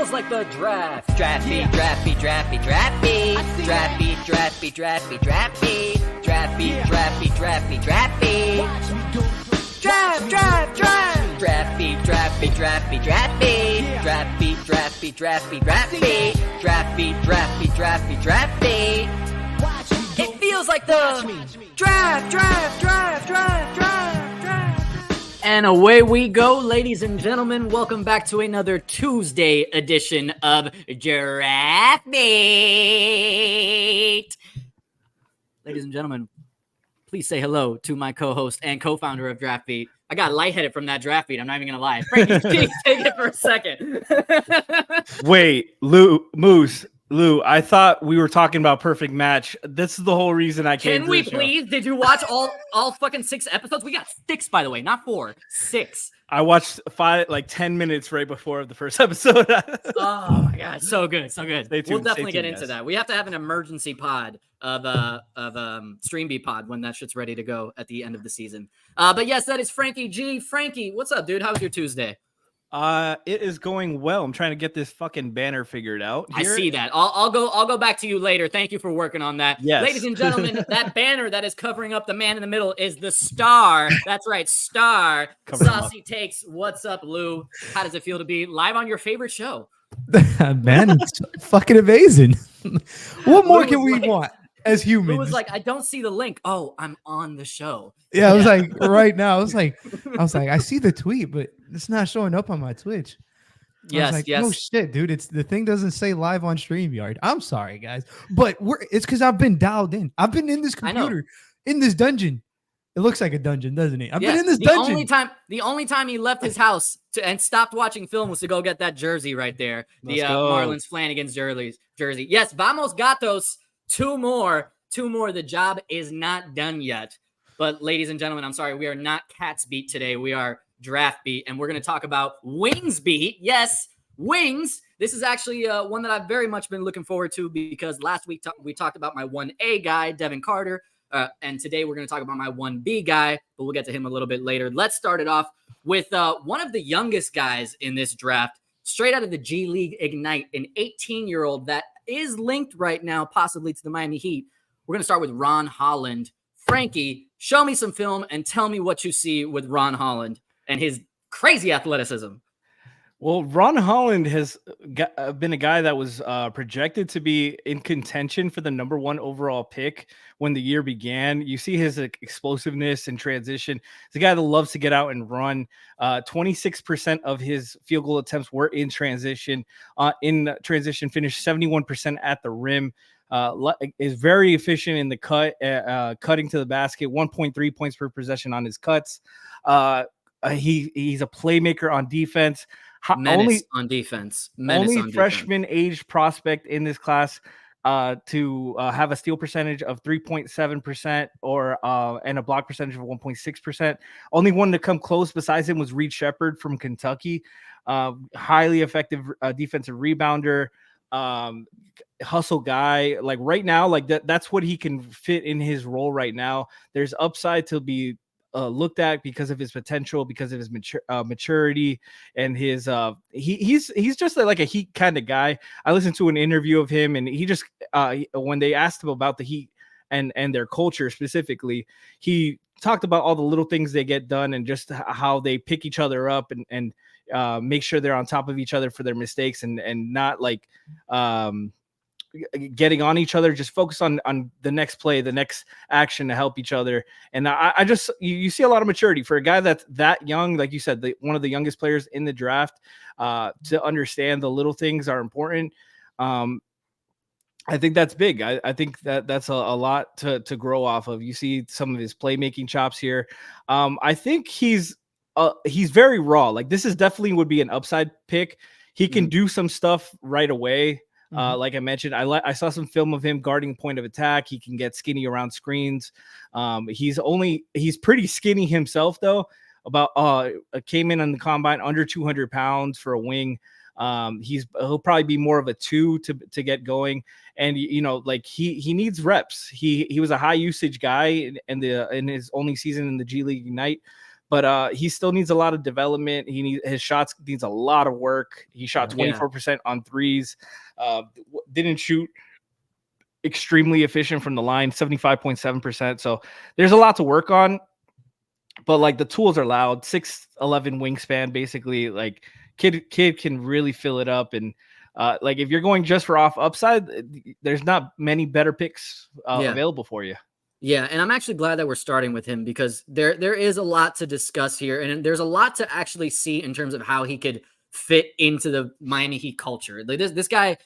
feels like the draft. Draft beat, draft beat, draft beat, draft beat. Draft beat, draft beat, draft beat, draft beat. Draft beat, draft beat, draft beat, draft beat. Draft, draft, draft. Draft beat, draft beat, draft beat, draft beat. Draft beat, draft beat, draft beat, draft beat. Draft beat, draft beat, draft beat, draft beat. It feels like the draft, draft, draft, draft, draft, draft. And away we go, ladies and gentlemen. Welcome back to another Tuesday edition of Draft Beat. Ladies and gentlemen, please say hello to my co-host and co-founder of Draft Beat. I got lightheaded from that Draft Beat. I'm not even going to lie. Franky, take it for a second. Wait, Lou, I thought we were talking about Perfect Match. This is the whole reason I came. Can we please? Did you watch all fucking 6 episodes? We got 6, by the way, not 4, 6. I watched 10 minutes right before the first episode. Oh my god, so good, so good. We'll definitely get into that. We have to have an emergency pod of Stream Beat pod when that shit's ready to go at the end of the season. But yes, that is Franky G. Franky, what's up, dude? How was your Tuesday? It is going well. I'm trying to get this fucking banner figured out here. I see that. I'll go back to you later. Thank you for working on that. Yes. Ladies and gentlemen, that banner that is covering up the man in the middle is the star. That's right, star. Saucy Takes. What's up, Lou? How does it feel to be live on your favorite show? Man, it's fucking amazing. What more can we want as humans? It was like, I don't see the link. Oh, I'm on the show. Yeah, I was like, right now, I was like, I see the tweet, but it's not showing up on my Twitch. Yes. Oh shit, dude! The thing doesn't say live on StreamYard. I'm sorry, guys, but it's because I've been dialed in. I've been in this computer, in this dungeon. It looks like a dungeon, doesn't it? I've been in this dungeon. The only time he left his house and stopped watching film was to go get that jersey right there. The Marlins Flanagan's jersey. Yes, vamos gatos. 2 more. The job is not done yet. But ladies and gentlemen, I'm sorry, we are not Cats Beat today. We are Draft Beat, and we're going to talk about Wings Beat. Yes, Wings. This is actually one that I've very much been looking forward to because last week we talked about my 1A guy, Devin Carter, and today we're going to talk about my 1B guy, but we'll get to him a little bit later. Let's start it off with one of the youngest guys in this draft, straight out of the G League Ignite, an 18-year-old that is linked right now possibly to the Miami Heat. We're going to start with Ron Holland. Franky, show me some film and tell me what you see with Ron Holland and his crazy athleticism. Well, Ron Holland has been a guy that was projected to be in contention for the #1 overall pick when the year began. You see his explosiveness and transition. He's a guy that loves to get out and run. 26% of his field goal attempts were in transition. Finished 71% at the rim. Is very efficient in the cutting to the basket. 1.3 points per possession on his cuts. He's a playmaker on defense. Menace on defense. Only freshman-age prospect in this class to have a steal percentage of 3.7% and a block percentage of 1.6%. Only one to come close besides him was Reed Shepherd from Kentucky. Highly effective defensive rebounder. Hustle guy. Like right now, like that's what he can fit in his role right now. There's upside to be looked at because of his potential, because of his maturity, and his he's just like a Heat kind of guy. I listened to an interview of him, and he just when they asked him about the Heat and their culture specifically, he talked about all the little things they get done and just how they pick each other up and make sure they're on top of each other for their mistakes and not like getting on each other, just focus on the next play, the next action to help each other. And I just, you see a lot of maturity for a guy that's that young, like you said, one of the youngest players in the draft, to understand the little things are important. I think that's big. I think that's a lot to grow off of. You see some of his playmaking chops here. I think he's very raw. Like this is definitely would be an upside pick. He can do some stuff right away. Like I mentioned, I saw some film of him guarding point of attack. He can get skinny around screens. He's pretty skinny himself though. Came in on the combine under 200 pounds for a wing. He'll probably be more of a 2 to get going. And like he needs reps. He was a high usage guy in his only season in the G League Ignite. but he still needs a lot of development. His shots needs a lot of work. He shot 24% on threes. Didn't shoot extremely efficient from the line, 75.7%. So there's a lot to work on. But like the tools are loud. 6'11" wingspan, basically. Like kid can really fill it up. And like if you're going just for upside, there's not many better picks available for you. Yeah, and I'm actually glad that we're starting with him because there is a lot to discuss here, and there's a lot to actually see in terms of how he could fit into the Miami Heat culture. Like this guy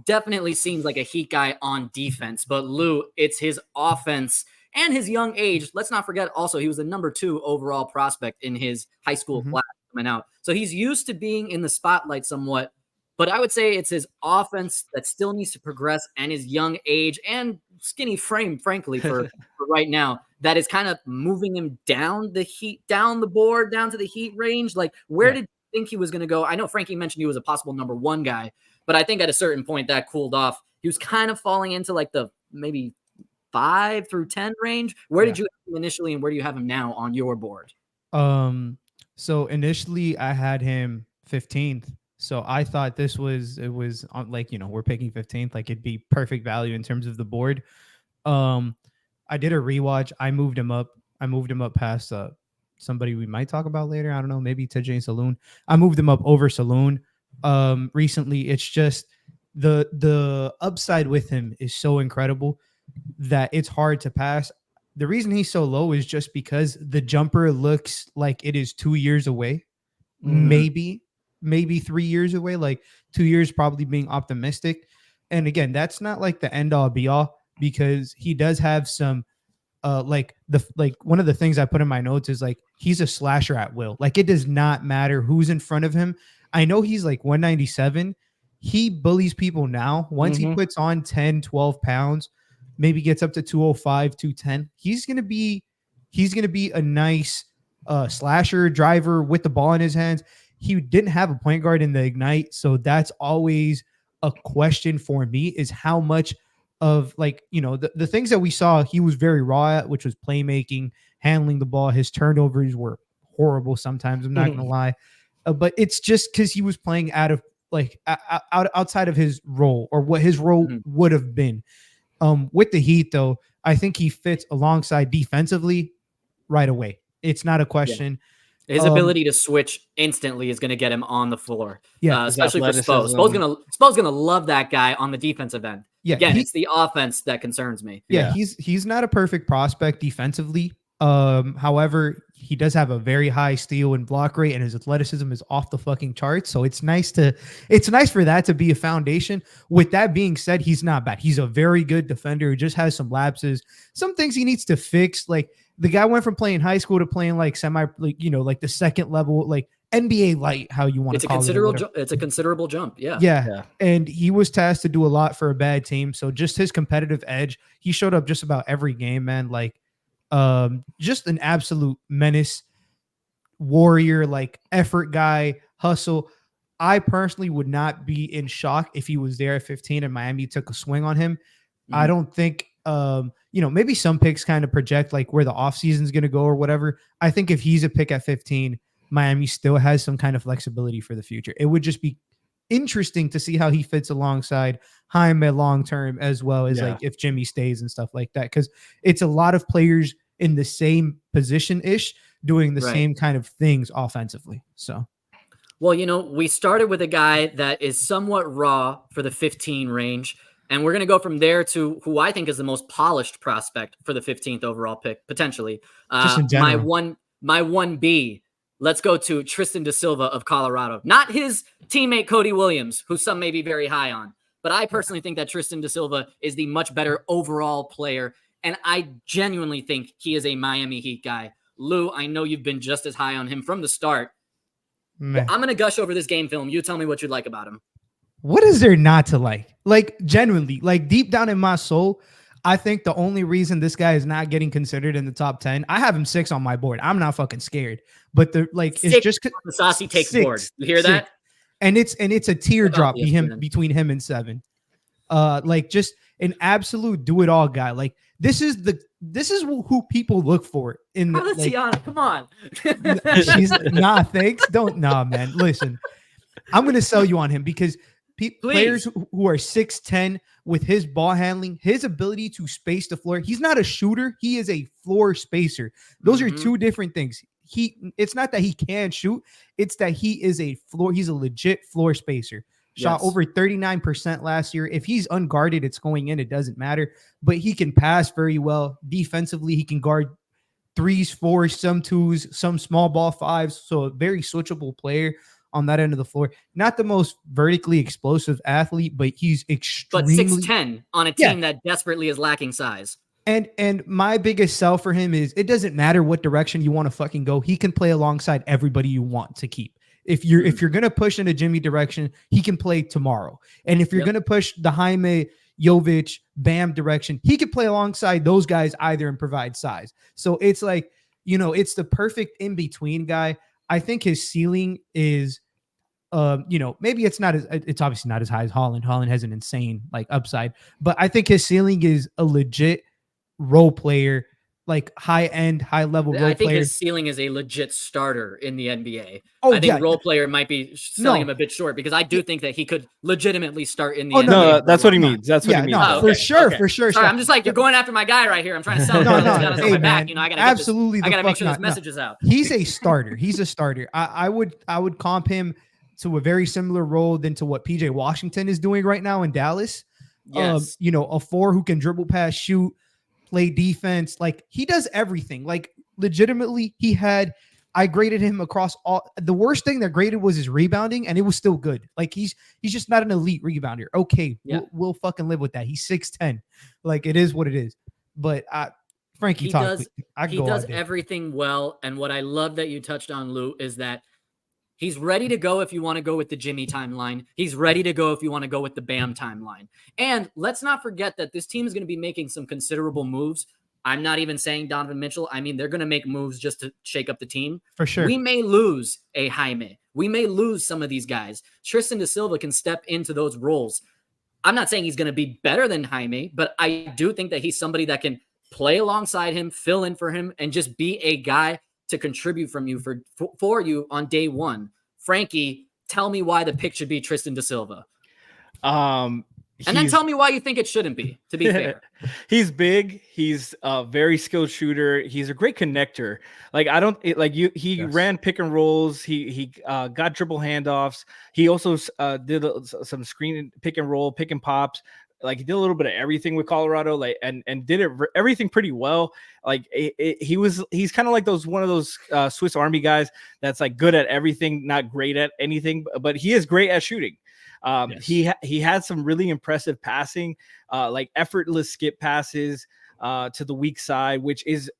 definitely seems like a Heat guy on defense, but Lou, it's his offense and his young age. Let's not forget also he was the number 2 overall prospect in his high school class coming out. So he's used to being in the spotlight somewhat, but I would say it's his offense that still needs to progress and his young age and skinny frame, frankly, for right now, that is kind of moving him down the board, down to the Heat range. Like, where did you think he was going to go? I know Franky mentioned he was a possible number 1 guy, but I think at a certain point that cooled off. He was kind of falling into like the maybe 5 through 10 range. Where did you have him initially, and where do you have him now on your board? So initially I had him 15th. So I thought it was on, like, we're picking 15th, like it'd be perfect value in terms of the board. I did a rewatch. I moved him up past somebody we might talk about later. I don't know, maybe TJ Saloon. I moved him up over Saloon. Recently, it's just the upside with him is so incredible that it's hard to pass. The reason he's so low is just because the jumper looks like it is 2 years away, maybe 3 years away, like 2 years probably being optimistic. And again, that's not like the end all be all, because he does have some like one of the things I put in my notes is like he's a slasher at will. Like it does not matter who's in front of him. I know he's like 197. He bullies people now. Once he puts on 10, 12 pounds, maybe gets up to 205, 210, he's going to be a nice slasher driver with the ball in his hands. He didn't have a point guard in the Ignite, so that's always a question for me, is how much of, like, the things that we saw he was very raw at, which was playmaking, handling the ball. His turnovers were horrible sometimes, I'm not going to lie. But it's just because he was playing out of outside of his role, or what his role would have been. With the Heat, though, I think he fits alongside defensively right away. It's not a question. His ability to switch instantly is going to get him on the floor. Yeah, especially for Spo. Spo's gonna love that guy on the defensive end. Yeah, again, it's the offense that concerns me. Yeah, he's not a perfect prospect defensively. However, he does have a very high steal and block rate, and his athleticism is off the fucking charts. So it's nice for that to be a foundation. With that being said, he's not bad. He's a very good defender who just has some lapses, some things he needs to fix. Like, the guy went from playing high school to playing like semi, like the second level, like NBA light, how you want to call it. It's a considerable jump. Yeah. And he was tasked to do a lot for a bad team. So just his competitive edge, he showed up just about every game, man. Like, just an absolute menace, warrior, like effort guy, hustle. I personally would not be in shock if he was there at 15 and Miami took a swing on him. I don't think, maybe some picks kind of project like where the offseason is going to go or whatever. I think if he's a pick at 15, Miami still has some kind of flexibility for the future. It would just be interesting to see how he fits alongside Jaime long term, as well as like if Jimmy stays and stuff like that, because it's a lot of players in the same position ish doing the same kind of things offensively. So, well, we started with a guy that is somewhat raw for the 15 range, and we're going to go from there to who I think is the most polished prospect for the 15th overall pick, potentially. Just in general. My 1B. Let's go to Tristan Da Silva of Colorado. Not his teammate Cody Williams, who some may be very high on. But I personally think that Tristan Da Silva is the much better overall player. And I genuinely think he is a Miami Heat guy. Lou, I know you've been just as high on him from the start. Well, I'm going to gush over this game film. You tell me what you like about him. What is there not to like? Like, genuinely, like deep down in my soul, I think the only reason this guy is not getting considered in the top 10, I have him 6 on my board. I'm not fucking scared. But it's just the saucy take board. You hear that? And it's a teardrop between him and 7. an absolute do-it-all guy. Like this is who people look for in the Tiana, come on. she's thanks. Man. Listen, I'm gonna sell you on him because players who are 6'10" with his ball handling, his ability to space the floor. He's not a shooter. He is a floor spacer. Those are two different things. It's not that he can shoot. It's that he's a legit floor spacer. Shot over 39% last year. If he's unguarded, it's going in. It doesn't matter. But he can pass very well. Defensively, he can guard 3s, 4s, some 2s, some small ball 5s. So a very switchable player on that end of the floor. Not the most vertically explosive athlete, but he's extremely... But 6'10" on a team that desperately is lacking size. And my biggest sell for him is it doesn't matter what direction you want to fucking go. He can play alongside everybody you want to keep. If you're gonna push in a Jimmy direction, he can play tomorrow. And if you're gonna push the Jaime, Jovic, Bam direction, he could play alongside those guys either and provide size. So it's like, it's the perfect in between guy. I think his ceiling is, maybe it's obviously not as high as Holland. Holland has an insane upside, but I think his ceiling is a legit role player, like high-end, high-level role player. I think his ceiling is a legit starter in the NBA. Oh, I think role player might be selling him a bit short because I do think that he could legitimately start in the NBA. No, that's what he means. That's what he means. For sure. Sorry, I'm just like, you're going after my guy right here. I'm trying to sell him. Hey, man, I gotta absolutely. I gotta make sure this message is out. He's a starter. He's a starter. I would comp him to a very similar role than to what PJ Washington is doing right now in Dallas. Yes. A 4 who can dribble, pass, shoot, play defense. Like he does everything. Like legitimately, I graded him across all. The worst thing that graded was his rebounding, and it was still good. Like he's just not an elite rebounder. Okay, we'll fucking live with that. He's 6'10". Like it is what it is. But Franky, he does everything well. And what I love that you touched on, Lou, is that he's ready to go if you want to go with the Jimmy timeline. He's ready to go if you want to go with the Bam timeline. And let's not forget that this team is going to be making some considerable moves. I'm not even saying Donovan Mitchell. I mean, they're going to make moves just to shake up the team. For sure. We may lose a Jaime. We may lose some of these guys. Tristan Da Silva can step into those roles. I'm not saying he's going to be better than Jaime, but I do think that he's somebody that can play alongside him, fill in for him, and just be a guy to contribute for you on day one. Franky, tell me why the pick should be Tristan Da Silva. And then tell me why you think it shouldn't be, to be fair. He's big. He's a very skilled shooter. He's a great connector. He ran pick and rolls. He got dribble handoffs. He also did some screen pick and roll, pick and pops. Like he did a little bit of everything with Colorado, and did everything pretty well. Like he's kind of like one of those Swiss Army guys that's like good at everything, not great at anything, but he is great at shooting. Yes. He had some really impressive passing, like effortless skip passes to the weak side, which is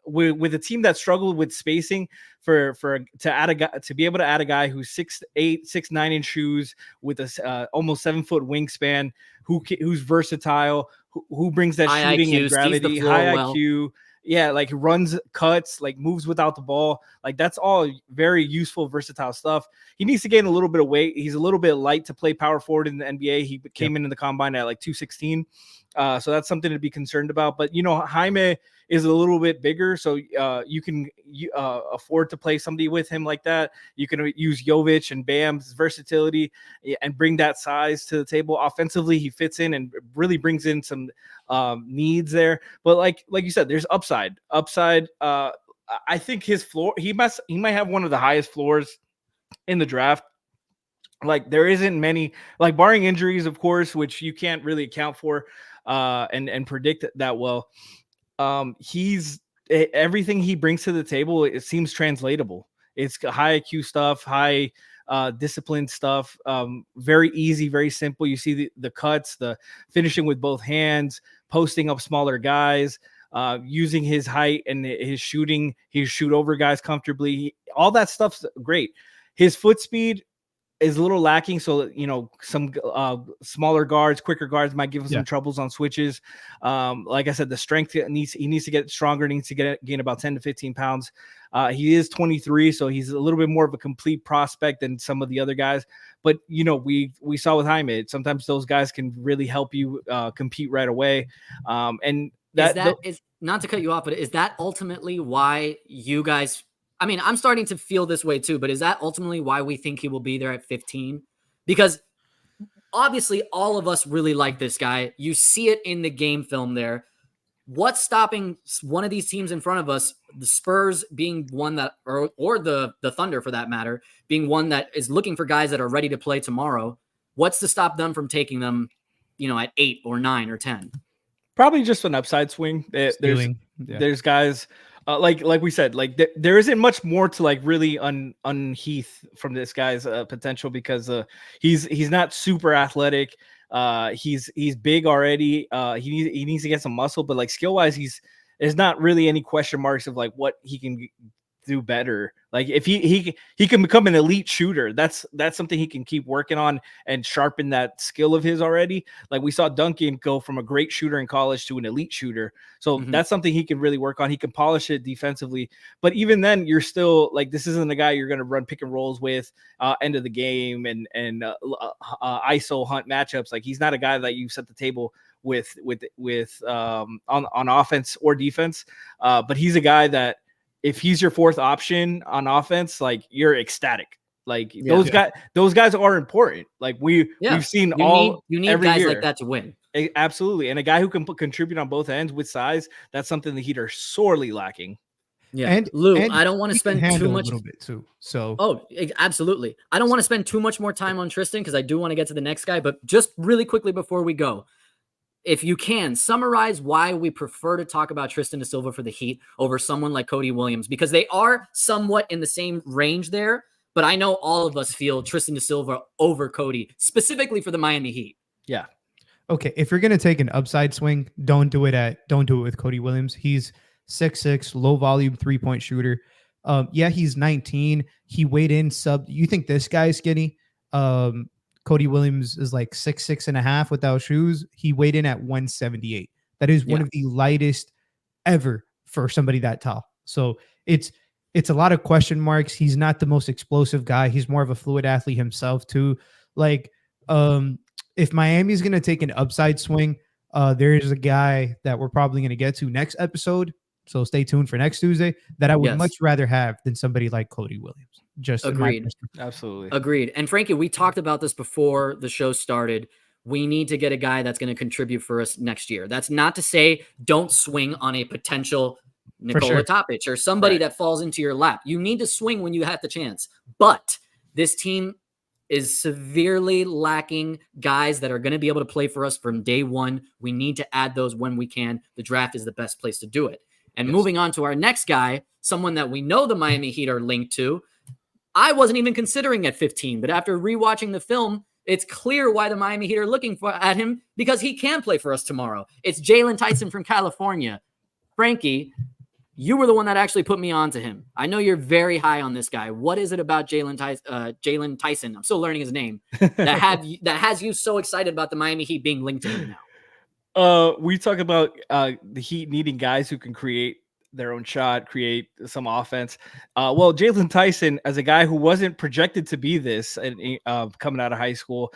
with a team that struggled with spacing to be able to add a guy who's 6'8", 6'9" in shoes with a almost 7-foot wingspan, who's versatile, who brings that high shooting IQ, and gravity, high IQ. Yeah, like runs, cuts, like moves without the ball. Like that's all very useful, versatile stuff. He needs to gain a little bit of weight. He's a little bit light to play power forward in the NBA. He came into the combine at like 216. So that's something to be concerned about. But, Jaime is a little bit bigger, so you can afford to play somebody with him like that. You can use Jovic and Bam's versatility and bring that size to the table. Offensively, he fits in and really brings in some needs there. But like you said, there's upside. I think his floor, he might have one of the highest floors in the draft. Like there isn't many, like barring injuries, of course, which you can't really account for and predict that well. Everything he brings to the table, it seems translatable. It's high IQ stuff, high discipline stuff, very easy, very simple. You see the cuts, the finishing with both hands, posting up smaller guys, using his height and his shooting. He shoot over guys comfortably. All that stuff's great. His foot speed, is a little lacking. So, some smaller guards, quicker guards might give him some troubles on switches. Like I said, the strength he needs to get stronger, needs to gain about 10 to 15 pounds. He is 23, so he's a little bit more of a complete prospect than some of the other guys. But, we saw with Jaime, sometimes those guys can really help you compete right away. And is not to cut you off, but is that ultimately why you guys, I mean, I'm starting to feel this way too, but is that ultimately why we think he will be there at 15? Because obviously all of us really like this guy. You see it in the game film there. What's stopping one of these teams in front of us, the Spurs being one that, or the Thunder for that matter, being one that is looking for guys that are ready to play tomorrow? What's to stop them from taking them, at 8 or 9 or 10? Probably just an upside swing. There's guys like we said, like there isn't much more to like really unheath from this guy's potential, because he's not super athletic. He's big already. He needs to get some muscle, but like skill wise, there's not really any question marks of like what he can do better. Like if he can become an elite shooter, that's something he can keep working on and sharpen that skill of his already. Like we saw Duncan go from a great shooter in college to an elite shooter. So that's something he can really work on. He can polish it defensively, but even then you're still like, this isn't a guy you're going to run pick and rolls with end of the game and ISO hunt matchups. Like he's not a guy that you set the table with on offense or defense. But he's a guy that, if he's your fourth option on offense, like you're ecstatic. Like those guys are important. Like we've seen you need guys like that to win. Absolutely. And a guy who can contribute on both ends with size, that's something the Heat are sorely lacking. Yeah. And Lou, I don't want to spend too much a little bit too. So absolutely. I don't want to spend too much more time on Tristan, because I do want to get to the next guy, but just really quickly before we go, if you can summarize why we prefer to talk about Tristan Da Silva for the Heat over someone like Cody Williams, because they are somewhat in the same range there, but I know all of us feel Tristan Da Silva over Cody, specifically for the Miami Heat. Yeah. Okay. If you're going to take an upside swing, don't do it with Cody Williams. He's 6'6", low volume 3-point shooter. He's 19. He weighed in you think this guy's skinny? Cody Williams is like 6'6.5" without shoes. He weighed in at 178. That is one of the lightest ever for somebody that tall. So it's a lot of question marks. He's not the most explosive guy. He's more of a fluid athlete himself too. Like, if Miami's going to take an upside swing, there is a guy that we're probably going to get to next episode. So stay tuned for next Tuesday, that I would much rather have than somebody like Cody Williams. Just agreed. Absolutely. Agreed. And Franky, we talked about this before the show started. We need to get a guy that's going to contribute for us next year. That's not to say don't swing on a potential Nikola Topic or somebody that falls into your lap. You need to swing when you have the chance. But this team is severely lacking guys that are going to be able to play for us from day one. We need to add those when we can. The draft is the best place to do it. And moving on to our next guy, someone that we know the Miami Heat are linked to. I wasn't even considering at 15, but after rewatching the film, it's clear why the Miami Heat are looking at him, because he can play for us tomorrow. It's Jaylen Tyson from California. Franky, you were the one that actually put me on to him. I know you're very high on this guy. What is it about Jaylen Tyson? I'm still learning his name. that has you so excited about the Miami Heat being linked to him now? We talk about the Heat needing guys who can create their own shot, create some offense. Well, Jaylen Tyson, as a guy who wasn't projected to be this coming out of high school,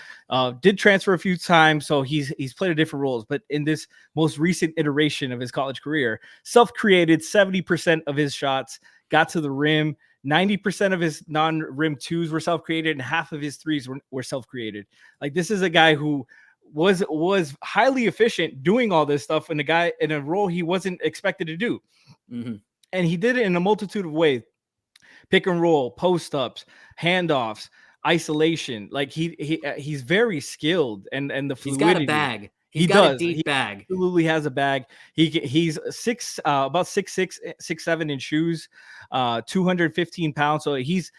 did transfer a few times, so he's played a different roles. But in this most recent iteration of his college career, self-created 70% of his shots, got to the rim. 90% of his non-rim twos were self-created, and half of his threes were self-created. Like, this is a guy who was highly efficient doing all this stuff, and a guy in a role he wasn't expected to do. Mm-hmm. And he did it in a multitude of ways: pick and roll, post ups, handoffs, isolation. Like he's very skilled, and the fluidity. He's got a bag. He's got a deep bag. Absolutely has a bag. He's about 6'6", 6'7" in shoes, 215 pounds. So he's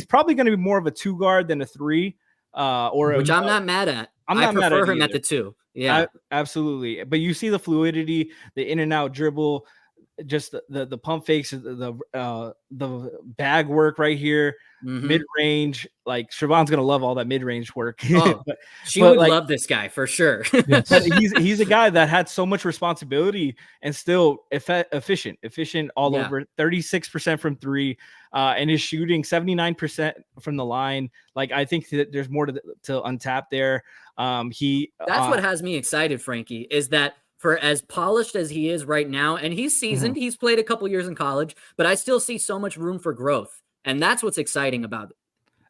probably going to be more of a 2 guard than a 3. Which I'm not mad at. I prefer him at the 2. Yeah, absolutely. But you see the fluidity, the in and out dribble, just the pump fakes, the bag work right here. mid-range. Like Siobhan's gonna love all that mid-range work. Oh, she would love this guy for sure. Yes. But he's a guy that had so much responsibility and still efficient all over. 36% from three, and is shooting 79% from the line. Like I think that there's more to untap there. That's what has me excited, Franky, is that for as polished as he is right now, and he's seasoned, he's played a couple years in college, but I still see so much room for growth. And that's what's exciting about it.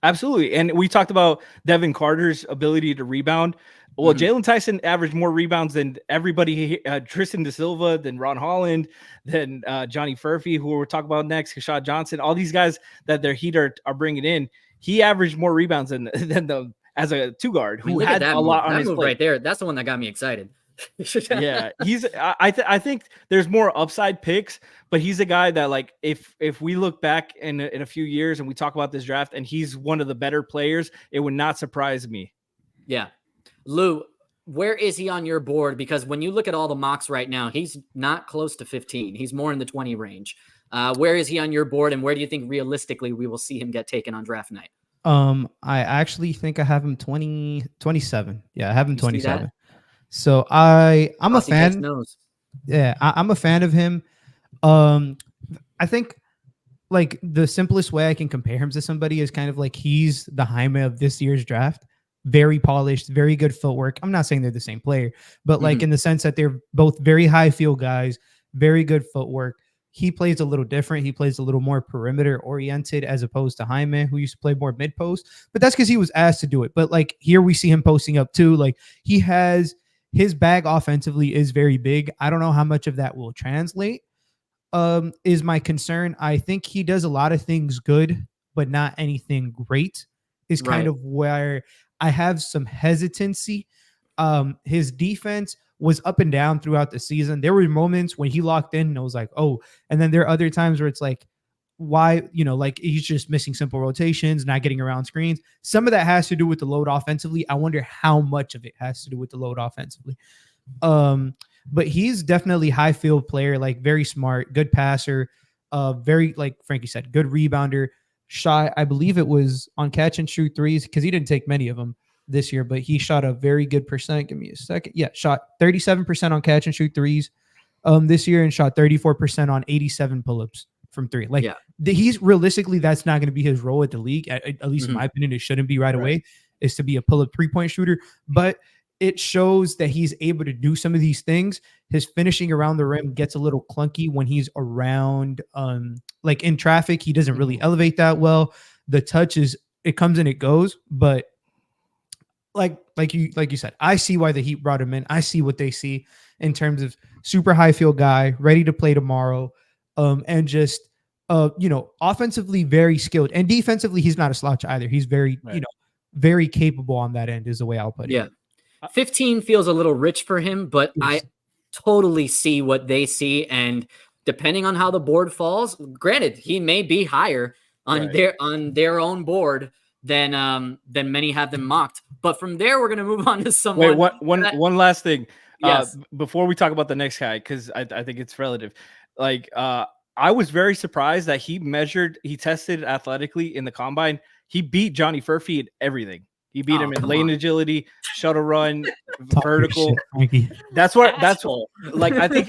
Absolutely. And we talked about Devin Carter's ability to rebound. Well, Jaylen Tyson averaged more rebounds than everybody, Tristan Da Silva, than Ron Holland, than Johnny Furphy, who we'll talk about next, Kashad Johnson, all these guys that their heat are bringing in. He averaged more rebounds than the as a two guard who had a lot on his plate. Right there. That's the one that got me excited. Yeah, I think there's more upside picks, but he's a guy that, like, if we look back in a few years and we talk about this draft and he's one of the better players, it would not surprise me. Yeah. Lou, where is he on your board? Because when you look at all the mocks right now, he's not close to 15. He's more in the 20 range. Where is he on your board, and where do you think realistically we will see him get taken on draft night? I actually think I have him 27. Yeah, I have him 27. So I'm a fan. Yeah, I'm a fan of him. I think like the simplest way I can compare him to somebody is kind of like he's the Jaime of this year's draft. Very polished, very good footwork. I'm not saying they're the same player, but like in the sense that they're both very high field guys, very good footwork. He plays a little different. He plays a little more perimeter oriented as opposed to Jaime, who used to play more mid post. But that's because he was asked to do it. But like here we see him posting up too. Like he has his bag offensively is very big. I don't know how much of that will translate. Is my concern. I think he does a lot of things good, but not anything great. Is kind of where I have some hesitancy. His defense was up and down throughout the season. There were moments when he locked in and I was like, oh, and then there are other times where it's like, why, like he's just missing simple rotations, not getting around screens. Some of that has to do with the load offensively. I wonder how much of it has to do with the load offensively. But he's definitely high field player, like very smart, good passer, very, like Franky said, good rebounder. Shot, I believe it was on catch and shoot threes because he didn't take many of them this year, but he shot a very good percent. Give me a second. Yeah, shot 37% on catch and shoot threes this year and shot 34% on 87 pull-ups from three. Like he's realistically, that's not going to be his role at the league. At least in my opinion, it shouldn't be right away, is to be a pull-up 3-point shooter. But it shows that he's able to do some of these things. His finishing around the rim gets a little clunky when he's around, like in traffic, he doesn't really elevate that well. The touch it comes and it goes, but like you said, I see why the Heat brought him in. I see what they see in terms of super high field guy, ready to play tomorrow, and just offensively very skilled, and defensively he's not a slouch either. He's very very capable on that end is the way I'll put it. Yeah, 15 feels a little rich for him, but I totally see what they see, and depending on how the board falls, granted, he may be higher on their own board than many have them mocked. But from there, we're going to move on to someone. Wait, one last thing. Yes. Before we talk about the next guy, because I think it's relative. Like, I was very surprised that he tested athletically in the combine. He beat Johnny Furphy at everything. He beat him in lane agility, shuttle run, vertical. That's like, I think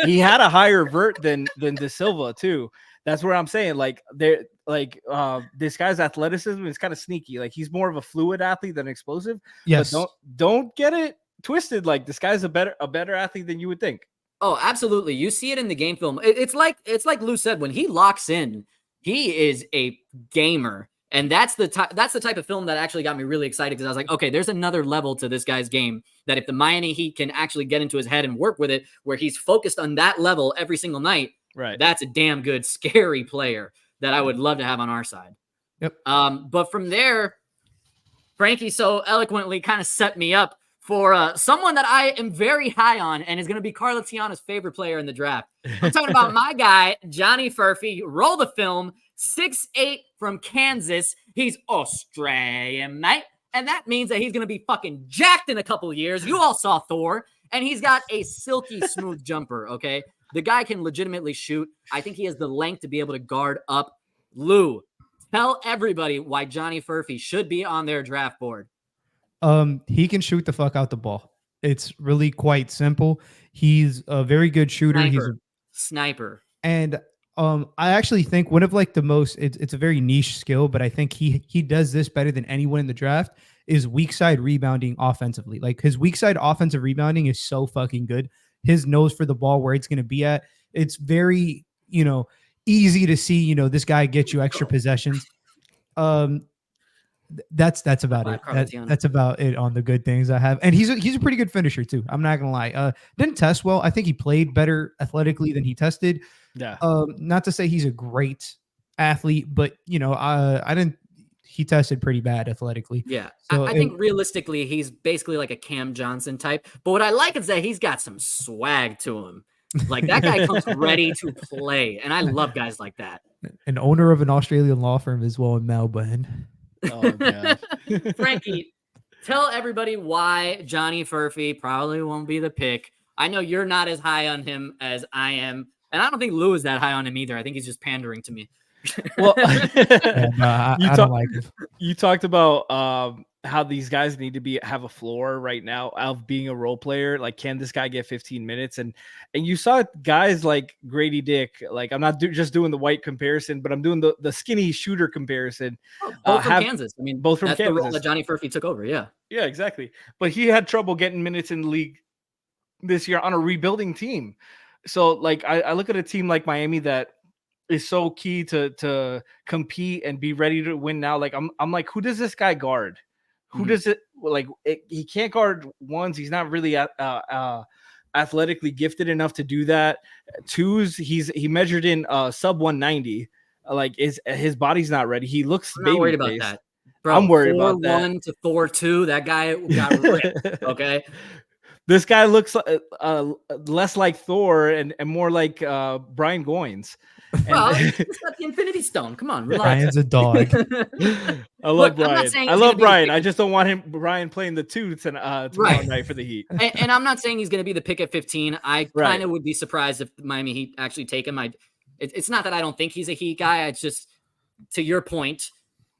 he had a higher vert than Da Silva too. That's where I'm saying, like, this guy's athleticism is kind of sneaky. Like, he's more of a fluid athlete than explosive. Yes. But don't get it twisted. Like, this guy's a better athlete than you would think. Oh, absolutely. You see it in the game film. It's like Lou said, when he locks in, he is a gamer. And that's the type of film that actually got me really excited, because I was like, okay, there's another level to this guy's game that if the Miami Heat can actually get into his head and work with it, where he's focused on that level every single night, that's a damn good, scary player that I would love to have on our side. Yep. But from there, Franky so eloquently kind of set me up for someone that I am very high on and is going to be Carla Tiana's favorite player in the draft. I'm talking about my guy, Johnny Furphy. Roll the film. 6'8" from Kansas. He's Australian, mate. And that means that he's going to be fucking jacked in a couple of years. You all saw Thor. And he's got a silky smooth jumper, okay? The guy can legitimately shoot. I think he has the length to be able to guard up. Lou, Tell everybody why Johnny Furphy should be on their draft board. He can shoot the fuck out the ball. It's really quite simple. He's a very good shooter. Sniper. He's a sniper. And I actually think one of like the most it's a very niche skill, but I think he does this better than anyone in the draft is weak side rebounding offensively. Like his weak side offensive rebounding is so fucking good. His nose for the ball, where it's going to be at. It's very, easy to see, this guy gets you extra possessions. That's about it. That's about it on the good things I have. And he's a pretty good finisher too. I'm not gonna lie. Didn't test well. I think he played better athletically than he tested. Yeah. Not to say he's a great athlete, but I didn't. He tested pretty bad athletically. Yeah. So I think realistically, he's basically like a Cam Johnson type. But what I like is that he's got some swag to him. Like that guy comes ready to play. And I love guys like that. An owner of an Australian law firm as well in Melbourne. Oh, God. Franky, tell everybody why Johnny Furphy probably won't be the pick. I know you're not as high on him as I am. And I don't think Lou is that high on him either. I think he's just pandering to me. Well, I don't like it. You talked about how these guys need to have a floor right now of being a role player. Like, can this guy get 15 minutes? And you saw guys like Grady Dick. Like, I'm not just doing the white comparison, but I'm doing the skinny shooter comparison. Both from Kansas. I mean, both from that's Kansas. The role that Johnny Furphy took over. Yeah. Yeah, exactly. But he had trouble getting minutes in the league this year on a rebuilding team. So, like, I look at a team like Miami that is so key to compete and be ready to win now. Like, I'm like, who does this guy guard? Who does it like? He can't guard ones. He's not really athletically gifted enough to do that. Twos, he measured in sub 190. Like, his body's not ready. He looks. I'm not worried about that, bro. I'm worried about that. 4'1" to 4'2", that guy got ripped. Okay. This guy looks less like Thor and more like Brian Goins. Well, he's got the Infinity Stone. Come on, relax. Brian's a dog. I love Brian. I love Brian. I just don't want Brian playing the two tomorrow night for the Heat. And I'm not saying he's going to be the pick at 15. I kind of would be surprised if Miami Heat actually take him. It's not that I don't think he's a Heat guy. It's just, to your point,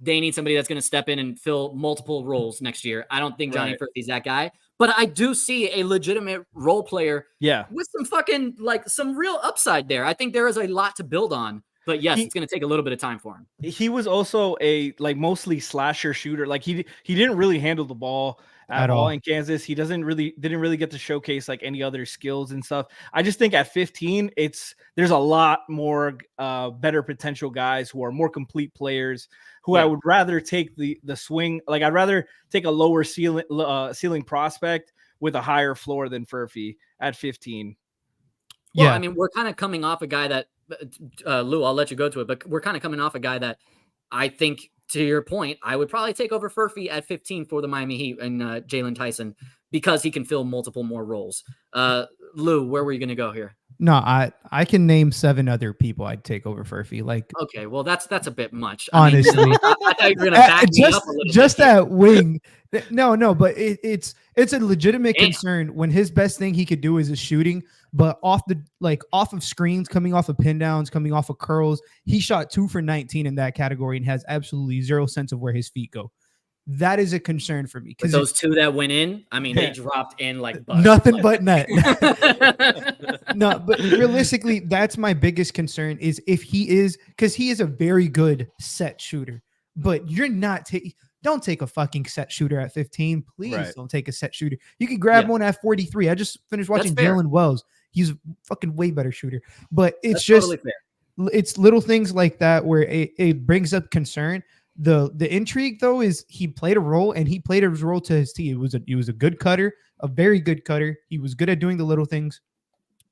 they need somebody that's going to step in and fill multiple roles next year. I don't think Johnny Furphy's that guy. But I do see a legitimate role player with some fucking, like, some real upside there. I think there is a lot to build on. But yes, it's going to take a little bit of time for him. He was also a mostly slasher shooter. Like he didn't really handle the ball at all in Kansas. He didn't really get to showcase like any other skills and stuff. I just think at 15, there's a lot more better potential guys who are more complete players who I would rather take the swing. Like, I'd rather take a lower ceiling prospect with a higher floor than Furphy at 15. Well, I mean, we're kind of coming off a guy that Lou, I'll let you go to it, but we're kind of coming off a guy that I think, to your point, I would probably take over Furphy at 15 for the Miami Heat and Jaylen Tyson because he can fill multiple more roles. Lou, where were you going to go here? No, I can name 7 other people I'd take over Furphy. Like, okay, well that's a bit much. Honestly, I thought you were going to back me up a little just bit. That wing. No, but it's a legitimate concern when his best thing he could do is his shooting, but off of screens, coming off of pin downs, coming off of curls, he shot 2 for 19 in that category and has absolutely zero sense of where his feet go. That is a concern for me because those 2 that went in, I mean, they dropped in like nothing but net. No, but realistically, that's my biggest concern is if because he is a very good set shooter, but you're not don't take a fucking set shooter at 15. Please don't take a set shooter. You can grab one at 43. I just finished watching Jalen Wells. He's a fucking way better shooter, but it's totally it's little things like that where it brings up concern. The intrigue though is he played a role and he played his role to his team. He was a good cutter, a very good cutter. He was good at doing the little things,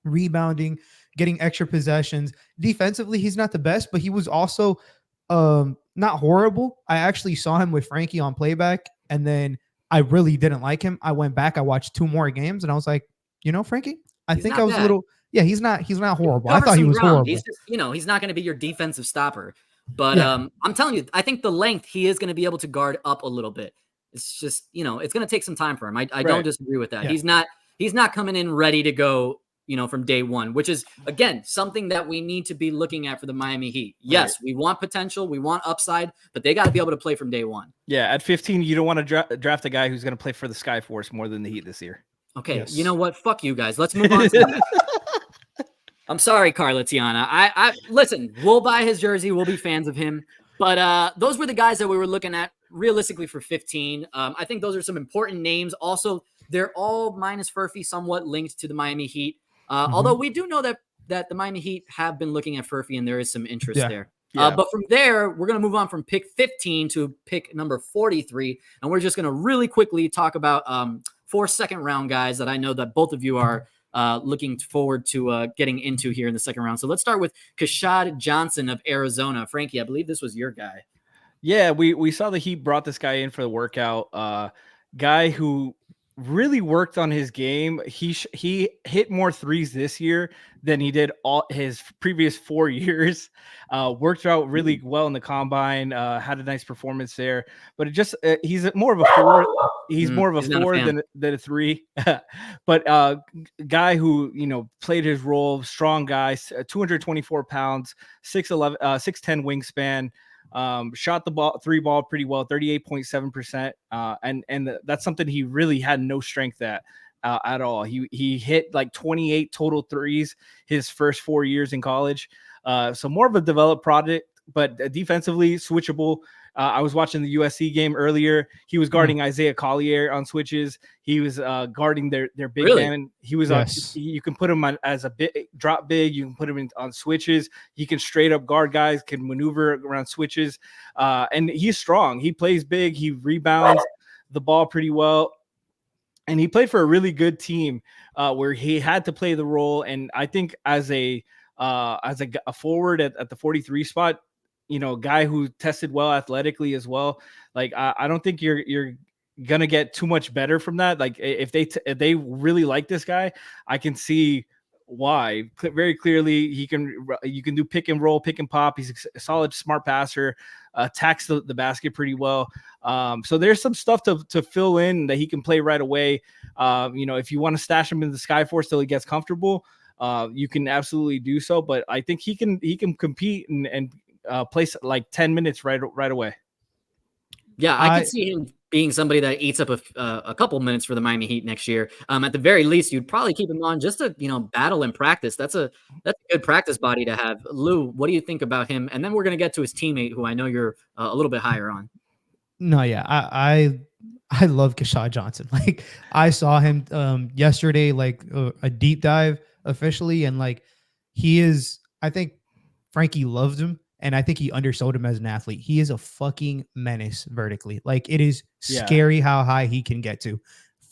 rebounding, getting extra possessions. Defensively, he's not the best, but he was also not horrible. I actually saw him with Franky on playback, and then I really didn't like him. I went back, I watched 2 more games, and I was like, Franky, I think I was bad. A little. Yeah, he's not horrible. I thought he was horrible. He's just, he's not going to be your defensive stopper. But I'm telling you, I think the length, he is going to be able to guard up a little bit. It's just, it's going to take some time for him. I don't disagree with that. Yeah. He's not coming in ready to go from day one, which is, again, something that we need to be looking at for the Miami Heat. Yes, we want potential, we want upside, but they got to be able to play from day one. Yeah, at 15, you don't want to draft a guy who's going to play for the Skyforce more than the Heat this year. Okay, Yes. You know what? Fuck you guys. Let's move on. I'm sorry, Carla Tiana. I listen, we'll buy his jersey. We'll be fans of him. But those were the guys that we were looking at realistically for 15. I think those are some important names. Also, they're all minus Furphy somewhat linked to the Miami Heat. Although we do know that the Miami Heat have been looking at Furphy and there is some interest there. Yeah. But from there, we're going to move on from pick 15 to pick number 43. And we're just going to really quickly talk about 4 second-round guys that I know that both of you are looking forward to getting into here in the second round. So let's start with Keshad Johnson of Arizona. Frankie, I believe this was your guy. Yeah, we saw the Heat brought this guy in for the workout. Guy who really worked on his game. He hit more threes this year than he did all his previous 4 years. Worked out really well in the combine. Had a nice performance there. But it just he's more of a 4. He's more of a 4 than a 3. But guy who played his role. Strong guy, 224 pounds, 6'11", 6'10" wingspan. Shot the three ball pretty well, 38.7%. And that's something he really had no strength at all. He hit like 28 total threes his first 4 years in college. So more of a developed product, but defensively switchable. I was watching the USC game earlier. He was guarding Isaiah Collier on switches. He was guarding their big man. He was you can put him on as a drop big. You can put him on switches. He can straight up guard guys, can maneuver around switches. And he's strong. He plays big. He rebounds the ball pretty well. And he played for a really good team where he had to play the role. And I think as a forward at the 43 spot, guy who tested well athletically as well. Like, I don't think you're going to get too much better from that. Like if they really like this guy, I can see why very clearly. You can do pick and roll, pick and pop. He's a solid, smart passer, attacks the basket pretty well. So there's some stuff to fill in that he can play right away. If you want to stash him in the Skyforce till he gets comfortable, you can absolutely do so. But I think he can compete and place like 10 minutes right away. Yeah, I could see him being somebody that eats up a couple minutes for the Miami Heat next year. At the very least, you'd probably keep him on just to battle and practice. That's a good practice body to have. Lou, what do you think about him? And then we're gonna get to his teammate, who I know you're a little bit higher on. No, yeah, I love Keshad Johnson. Like, I saw him yesterday, like a deep dive officially, and like he is. I think Franky loved him. And I think he undersold him as an athlete. He is a fucking menace vertically. Like, it is scary how high he can get to.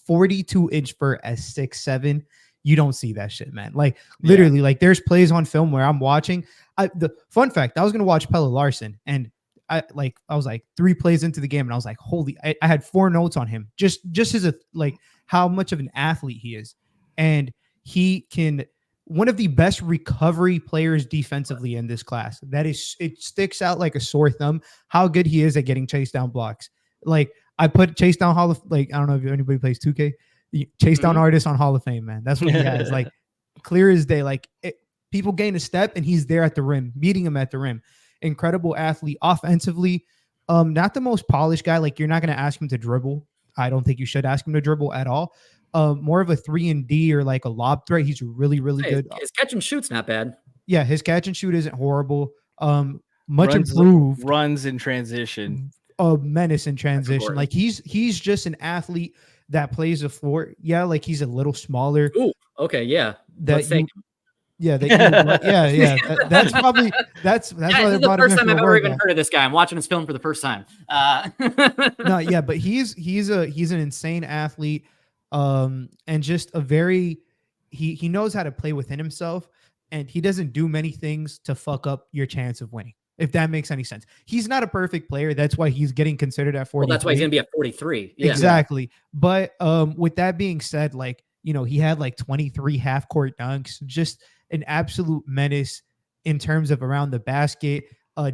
42-inch vert at 6'7". You don't see that shit, man. Like, literally, like there's plays on film where I'm watching. The fun fact, I was gonna watch Pelle Larsson, and I was like 3 plays into the game, and I was like, holy! I had 4 notes on him, just as how much of an athlete he is, and he can. One of the best recovery players defensively in this class. It sticks out like a sore thumb how good he is at getting chase down blocks. Like, I put chase down I don't know if anybody plays 2K, chase down artist on Hall of Fame, man. That's what he has. Like, clear as day. Like, people gain a step and he's there at the rim, meeting him at the rim. Incredible athlete offensively. Not the most polished guy. Like, you're not going to ask him to dribble. I don't think you should ask him to dribble at all. More of a 3-and-D or like a lob threat. He's really good. His catch and shoot's not bad. Yeah, his catch and shoot isn't horrible. Much improved. Runs in transition. A menace in transition. Like, he's just an athlete that plays a 4. Yeah, like he's a little smaller. Ooh, okay, yeah. That's probably that's why this is the first time I've ever even heard of this guy. I'm watching his film for the first time. No, yeah, but he's an insane athlete. And just a very he knows how to play within himself, and he doesn't do many things to fuck up your chance of winning, if that makes any sense. He's not a perfect player. That's why he's getting considered at 40. Well, that's why he's gonna be at 43. Yeah. Exactly. But with that being said, like, he had like 23 half-court dunks, just an absolute menace in terms of around the basket.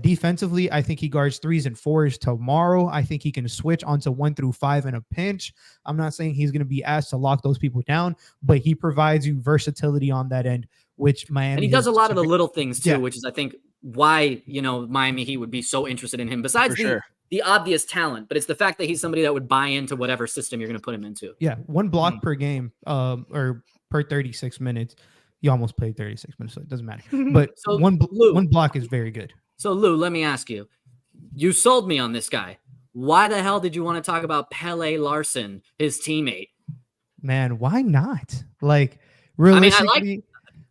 Defensively, I think he guards 3s and 4s tomorrow. I think he can switch onto 1 through 5 in a pinch. I'm not saying he's going to be asked to lock those people down, but he provides you versatility on that end, which Miami. And he does a lot of the little things too, Yeah. which is, I think, why, Miami Heat would be so interested in him. Besides the obvious talent, but it's the fact that he's somebody that would buy into whatever system you're going to put him into. Yeah, 1 block per game, or per 36 minutes. You almost played 36 minutes, so it doesn't matter. But So, one Lou, block is very good. So, Lou, let me ask you. You sold me on this guy. Why the hell did you want to talk about Pelle Larsson, his teammate? Man, why not? Like, realistically,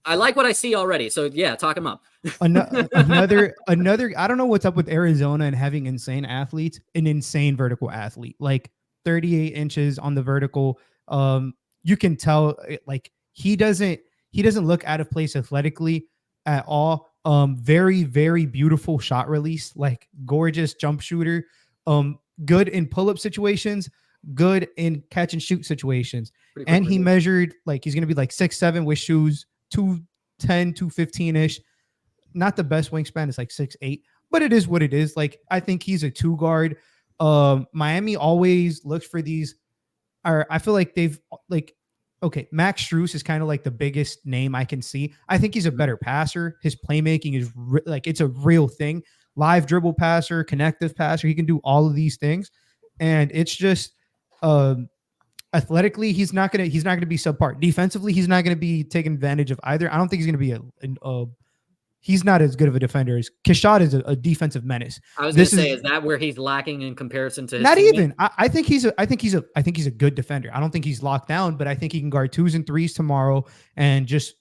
I like what I see already. So, yeah, talk him up. another. I don't know what's up with Arizona and having insane athletes, an insane vertical athlete, like 38 inches on the vertical. You can tell, like, he doesn't look out of place athletically at all. Very, very beautiful shot release, like gorgeous jump shooter. Good in pull-up situations, good in catch and shoot situations. And he measured, like, he's going to be like 6'7" with shoes, 210, 215-ish. Not the best wingspan. It's like 6'8", but it is what it is. Like, I think he's a 2 guard. Miami always looks for these, or I feel like they've, like, okay, Max Strus is kind of like the biggest name I can see. I think he's a better passer. His playmaking is like, it's a real thing. Live dribble passer, connective passer. He can do all of these things. And it's just, athletically, he's not going to be subpar. Defensively, he's not going to be taking advantage of either. I don't think he's going to be he's not as good of a defender as Keshad is a defensive menace. I was going to say, is that where he's lacking in comparison to his not teammate? even? I think he's a good defender. I don't think he's locked down, but I think he can guard 2s and 3s tomorrow. And just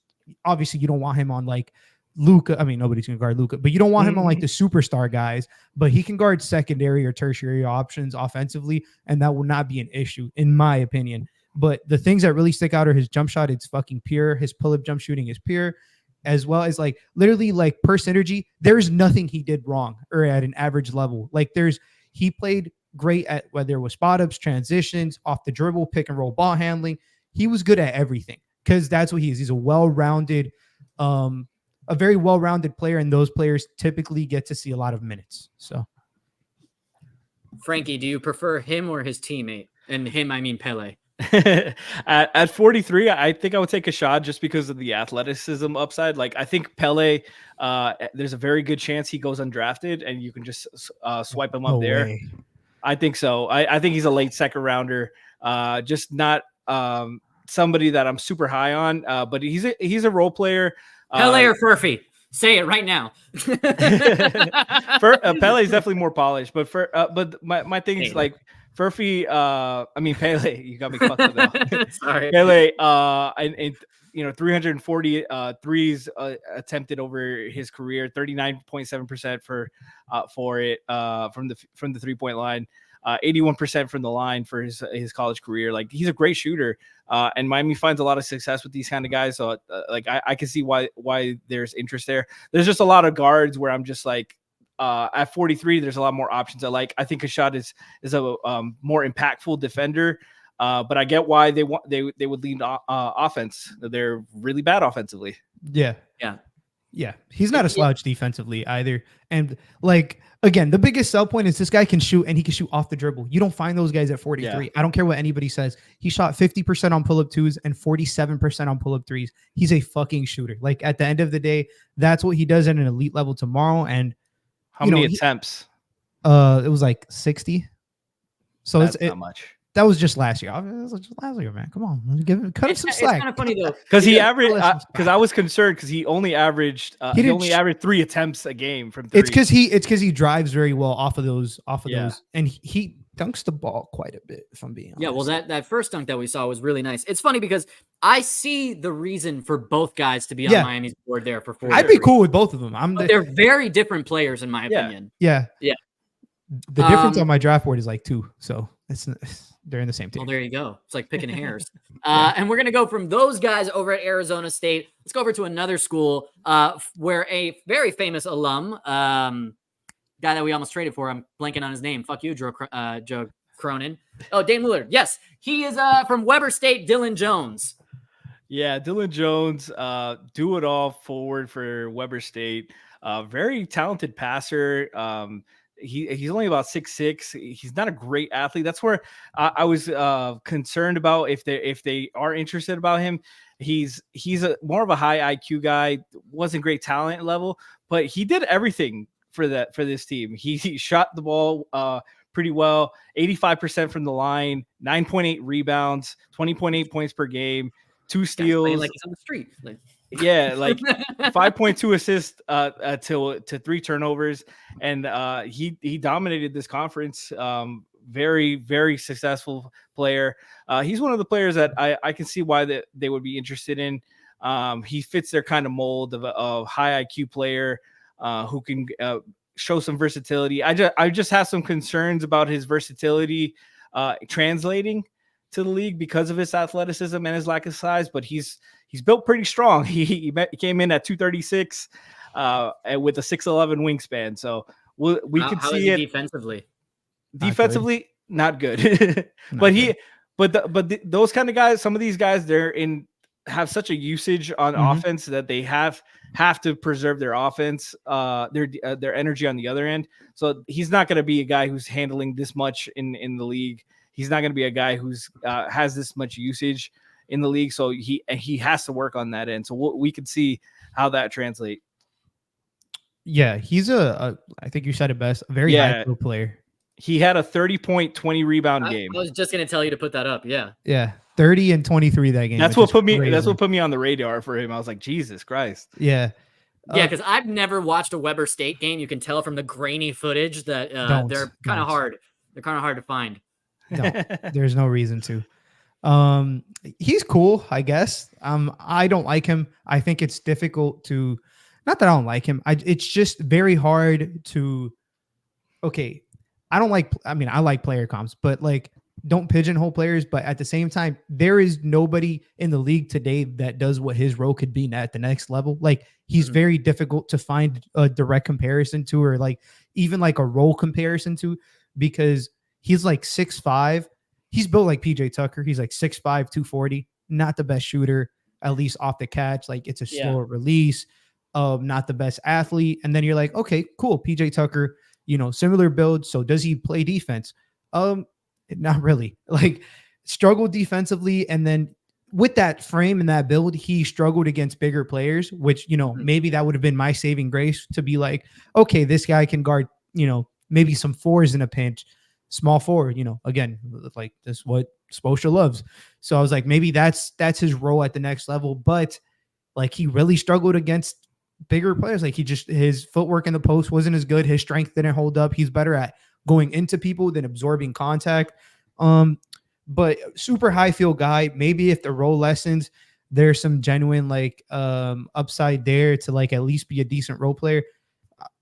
obviously, you don't want him on like Luka. I mean, nobody's going to guard Luka, but you don't want him on like the superstar guys. But he can guard secondary or tertiary options offensively, and that will not be an issue, in my opinion. But the things that really stick out are his jump shot. It's fucking pure. His pull-up jump shooting is pure. As well as, like, literally, like, per synergy, there's nothing he did wrong or at an average level. Like, he played great at whether it was spot ups, transitions, off the dribble, pick and roll ball handling. He was good at everything because that's what he is. He's a well-rounded, a very well-rounded player, and those players typically get to see a lot of minutes. So, Franky, do you prefer him or his teammate? And him, I mean Pelle. At 43, I think I would take a shot just because of the athleticism upside. Like, I think Pelle, there's a very good chance he goes undrafted and you can just swipe him up there. Way. I think so. I think he's a late second rounder. Just not somebody that I'm super high on. But he's a role player. Pelle or Furphy? Say it right now. Pelle is definitely more polished, but my thing is like Furphy. I mean Pelle. You got me fucked up now. Sorry, Pelle. And 340 threes attempted over his career, 39.7% for it from the 3-point line. 81% from the line for his college career. Like, he's a great shooter, and Miami finds a lot of success with these kind of guys. So I can see why there's interest there. There's just a lot of guards where I'm just like, at 43, there's a lot more options. I think Keshad is a more impactful defender, but I get why they would lean offense. They're really bad offensively. Yeah. He's not a slouch defensively either. And, like, again, the biggest sell point is this guy can shoot, and he can shoot off the dribble. You don't find those guys at 43. Yeah. I don't care what anybody says. He shot 50% on pull-up 2s and 47% on pull-up 3s. He's a fucking shooter. Like, at the end of the day, that's what he does at an elite level tomorrow. And how many attempts? It was like 60. So that's not much. That was just last year. It was just last year, man. Come on, cut him some slack. It's kind of funny though, because he averaged. Because I was concerned because he only averaged. He only averaged 3 attempts a game from 3. It's because he drives very well off of those, and he dunks the ball quite a bit. If I'm being honest. Yeah, well, that first dunk that we saw was really nice. It's funny because I see the reason for both guys to be on Miami's board there for 4. I'd be cool with both of them. They're very different players in my opinion. Yeah. The difference on my draft board is like 2, so they're in the same team. Well, there you go. It's like picking hairs. And we're going to go from those guys over at Arizona State. Let's go over to another school where a very famous alum, guy that we almost traded for, I'm blanking on his name. Fuck you, Joe Cronin. Oh, Dame Lillard. Yes, he is from Weber State, Dillon Jones. Yeah, Dillon Jones, do it all forward for Weber State. Very talented passer. He's only about 6'6". He's not a great athlete. That's where I was concerned about if they are interested about him. He's more of a high IQ guy. Wasn't great talent level, but he did everything for this team. He shot the ball pretty well, 85% from the line, 9.8 rebounds, 20.8 points per game, 2 steals. Like he's on the street. Yeah, like 5.2 assists to 3 turnovers, and he dominated this conference. Very, very successful player. He's one of the players that I can see why they would be interested in. He fits their kind of mold of a high IQ player who can show some versatility. I just have some concerns about his versatility translating to the league because of his athleticism and his lack of size, but he's built pretty strong. He came in at 236 with a 6'11" wingspan. So we could see it defensively. Defensively, not good. Those kind of guys, some of these guys, have such a usage on offense that they have to preserve their offense, their energy on the other end. So he's not going to be a guy who's handling this much in the league. He's not going to be a guy who's has this much usage in the league. So he has to work on that end. So we could see how that translates. Yeah, he's I think you said it best, a very high skill player. He had a 30-point, rebound game. I was just going to tell you to put that up. Yeah. Yeah. 30 and 23 that game. That's what put me on the radar for him. I was like, Jesus Christ. Yeah. Yeah, because I've never watched a Weber State game. You can tell from the grainy footage that they're kind of hard. They're kind of hard to find. No, there's no reason to. He's cool, I guess. I don't like him. I think it's difficult to, not that I don't like him. It's just very hard to, okay. I like player comps, but like, don't pigeonhole players. But at the same time, there is nobody in the league today that does what his role could be at the next level. Like, he's very difficult to find a direct comparison to, or like even like a role comparison to, because he's like 6'5". He's built like PJ Tucker. He's like 6'5", 240. Not the best shooter, at least off the catch. Like, it's a slower release. Not the best athlete. And then you're like, okay, cool. PJ Tucker, similar build. So does he play defense? Not really. Like, struggled defensively. And then with that frame and that build, he struggled against bigger players, which, maybe that would have been my saving grace to be like, okay, this guy can guard, maybe some fours in a pinch, small forward, again, like this, what Spoelstra loves. So I was like, maybe that's his role at the next level. But like, he really struggled against bigger players. Like, his footwork in the post wasn't as good. His strength didn't hold up. He's better at going into people than absorbing contact. But super high field guy. Maybe if the role lessens, there's some genuine like upside there to like at least be a decent role player.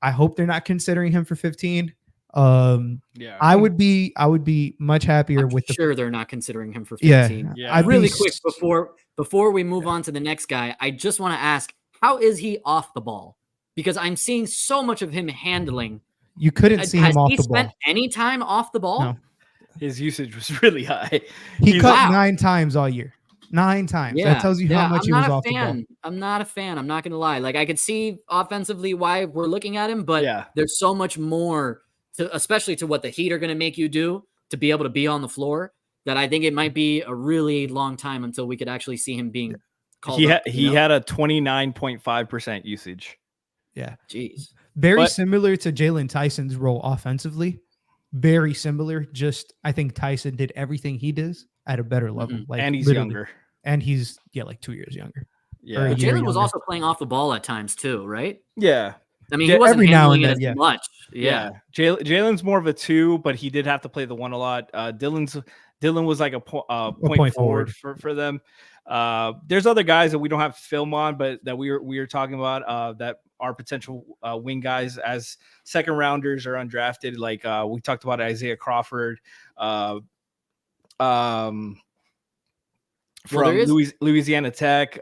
I hope they're not considering him for 15. I would be much happier with sure they're not considering him for 15. Yeah. Really quick before we move on to the next guy, I just want to ask, how is he off the ball? Because I'm seeing so much of him handling. You couldn't see him off the ball. Has he spent any time off the ball? No. His usage was really high. He cut 9 times all year. 9 times. Yeah. That tells you how much he was off the ball. I'm not a fan. I'm not going to lie. Like, I could see offensively why we're looking at him, but there's so much more especially to what the Heat are going to make you do to be able to be on the floor, that I think it might be a really long time until we could actually see him being called up. He had a 29.5% usage. Yeah. Jeez. Very similar to Jaylen Tyson's role offensively. Very similar. Just, I think Tyson did everything he does at a better level. Like, and he's younger. And he's, like 2 years younger. Yeah. Jaylen was also playing off the ball at times too, right? Yeah. I mean, he wasn't handling it as much. Yeah. Jaylen's more of a 2, but he did have to play the 1 a lot. Dillon was like a point forward for them. There's other guys that we don't have film on, but that we were talking about that are potential wing guys as second rounders or undrafted. Like we talked about Isaiah Crawford, from Louisiana Tech,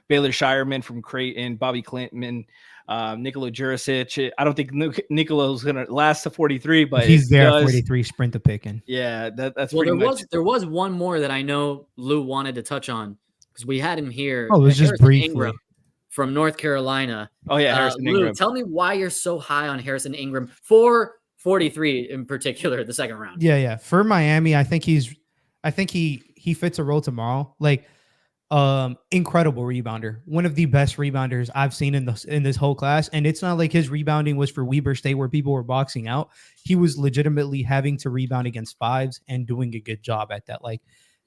Baylor Shireman from Creighton, Bobby Clinton, Nikola Jurisic. I don't think Nikola's going to last to 43, but he's there at 43, sprint to picking. Yeah, that's pretty much. There was one more that I know Lou wanted to touch on. because we had him here. Oh, it was just Harrison briefly. Ingram from North Carolina. Oh yeah, Harrison Lou, Ingram. tell me why you're so high on Harrison Ingram for 43 in particular, the second round. Yeah. For Miami, I think he fits a role tomorrow. Like, incredible rebounder, one of the best rebounders I've seen in this whole class. And it's not like his rebounding was for Weber State where people were boxing out. He was legitimately having to rebound against fives and doing a good job at that. Like,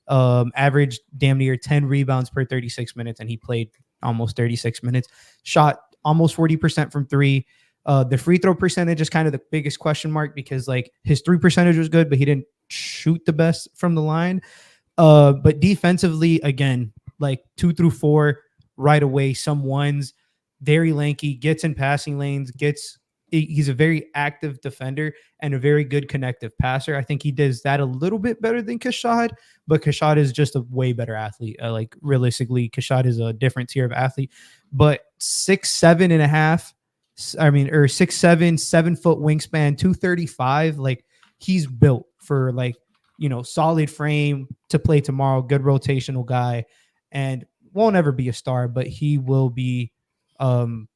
averaged damn near 10 rebounds per 36 minutes, and he played almost 36 minutes. Shot almost 40% from three. The free throw percentage is kind of the biggest question mark because like his 3 percentage was good, but he didn't shoot the best from the line. But defensively, again, like 2 through 4 right away, some ones, very lanky, gets in passing lanes, he's a very active defender and a very good connective passer. I think he does that a little bit better than Kashad, but Kashad is just a way better athlete. Like realistically, Kashad is a different tier of athlete, but 6'7.5", or 6'7", 7 foot wingspan, 235. Like he's built for like, solid frame to play tomorrow, good rotational guy, and won't ever be a star, but he will be, for